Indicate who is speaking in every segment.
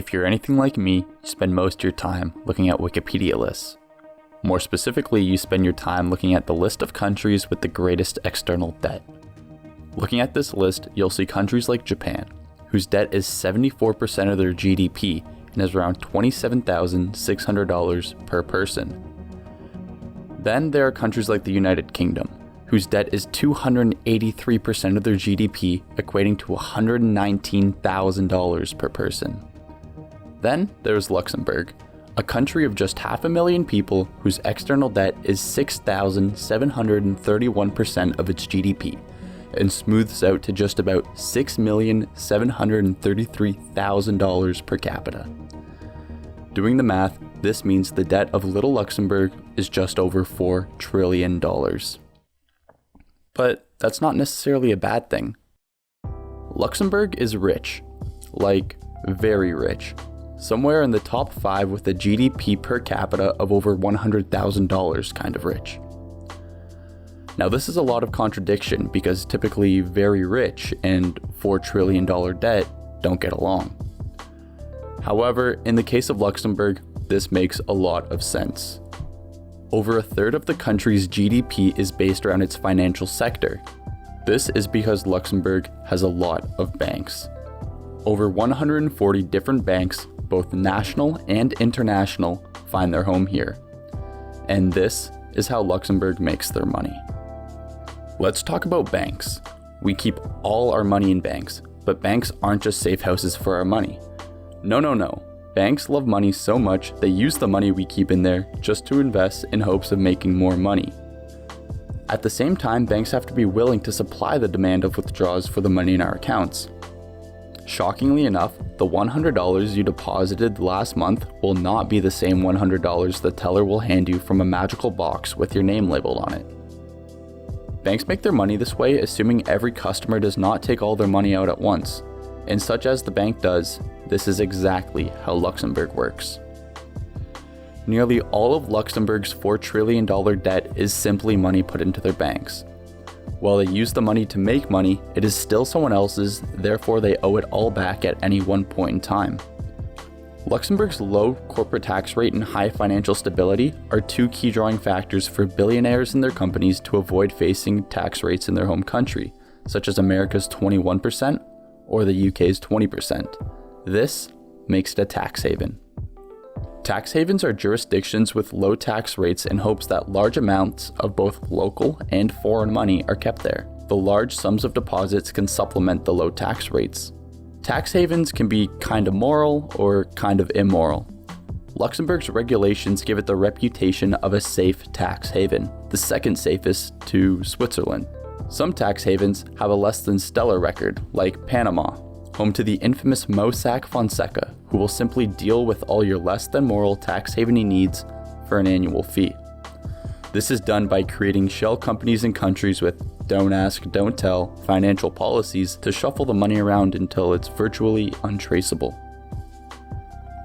Speaker 1: If you're anything like me, you spend most of your time looking at Wikipedia lists. More specifically, you spend your time looking at the list of countries with the greatest external debt. Looking at this list, you'll see countries like Japan, whose debt is 74% of their GDP and is around $27,600 per person. Then there are countries like the United Kingdom, whose debt is 283% of their GDP, equating to $119,000 per person. Then there's Luxembourg, a country of just 500,000 people whose external debt is 6,731% of its GDP and smooths out to just about $6,733,000 per capita. Doing the math, this means the debt of little Luxembourg is just over $4 trillion. But that's not necessarily a bad thing. Luxembourg is rich, like very rich, somewhere in the top 5 with a GDP per capita of over $100,000 kind of rich. Now this is a lot of contradiction because typically very rich and $4 trillion debt don't get along. However, in the case of Luxembourg, this makes a lot of sense. Over a third of the country's GDP is based around its financial sector. This is because Luxembourg has a lot of banks. Over 140 different banks, both national and international, find their home here. And this is how Luxembourg makes their money. Let's talk about banks. We keep all our money in banks, but banks aren't just safe houses for our money. No. Banks love money so much they use the money we keep in there just to invest in hopes of making more money. At the same time, banks have to be willing to supply the demand of withdrawals for the money in our accounts. Shockingly enough, the $100 you deposited last month will not be the same $100 the teller will hand you from a magical box with your name labeled on it. Banks make their money this way assuming every customer does not take all their money out at once, and such as the bank does, this is exactly how Luxembourg works. Nearly all of Luxembourg's $4 trillion debt is simply money put into their banks. While they use the money to make money, it is still someone else's, therefore they owe it all back at any one point in time. Luxembourg's low corporate tax rate and high financial stability are two key drawing factors for billionaires and their companies to avoid facing tax rates in their home country, such as America's 21% or the UK's 20%. This makes it a tax haven. Tax havens are jurisdictions with low tax rates in hopes that large amounts of both local and foreign money are kept there. The large sums of deposits can supplement the low tax rates. Tax havens can be kind of moral or kind of immoral. Luxembourg's regulations give it the reputation of a safe tax haven, the second safest to Switzerland. Some tax havens have a less than stellar record, like Panama, home to the infamous Mossack Fonseca, who will simply deal with all your less than moral tax haveny needs for an annual fee. This is done by creating shell companies in countries with don't ask, don't tell financial policies to shuffle the money around until it's virtually untraceable.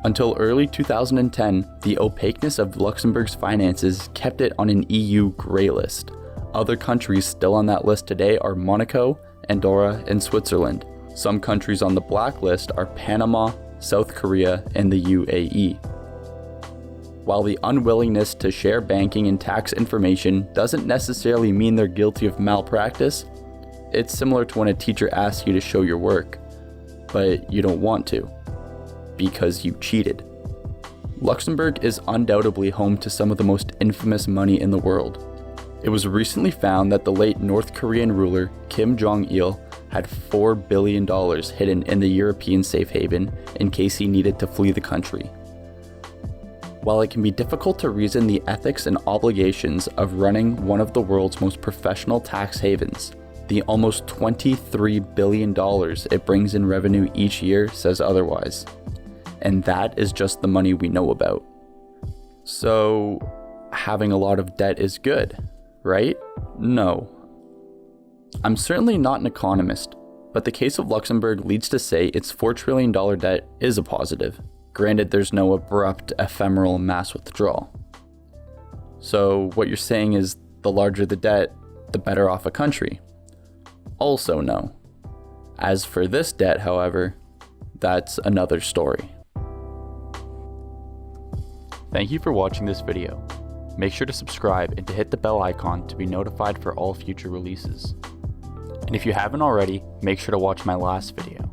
Speaker 1: Until early 2010, the opaqueness of Luxembourg's finances kept it on an EU grey list. Other countries still on that list today are Monaco, Andorra, and Switzerland. Some countries on the blacklist are Panama, South Korea, and the UAE. While the unwillingness to share banking and tax information doesn't necessarily mean they're guilty of malpractice, it's similar to when a teacher asks you to show your work, but you don't want to, because you cheated. Luxembourg is undoubtedly home to some of the most infamous money in the world. It was recently found that the late North Korean ruler Kim Jong-il had $4 billion hidden in the European safe haven in case he needed to flee the country. While it can be difficult to reason the ethics and obligations of running one of the world's most professional tax havens, the almost $23 billion it brings in revenue each year says otherwise. And that is just the money we know about. So, having a lot of debt is good, right? No. I'm certainly not an economist, but the case of Luxembourg leads to say its $4 trillion debt is a positive. Granted, there's no abrupt, ephemeral mass withdrawal. So what you're saying is the larger the debt, the better off a country. Also no. As for this debt, however, that's another story. Thank you for watching this video. Make sure to subscribe and to hit the bell icon to be notified for all future releases. And if you haven't already, make sure to watch my last video.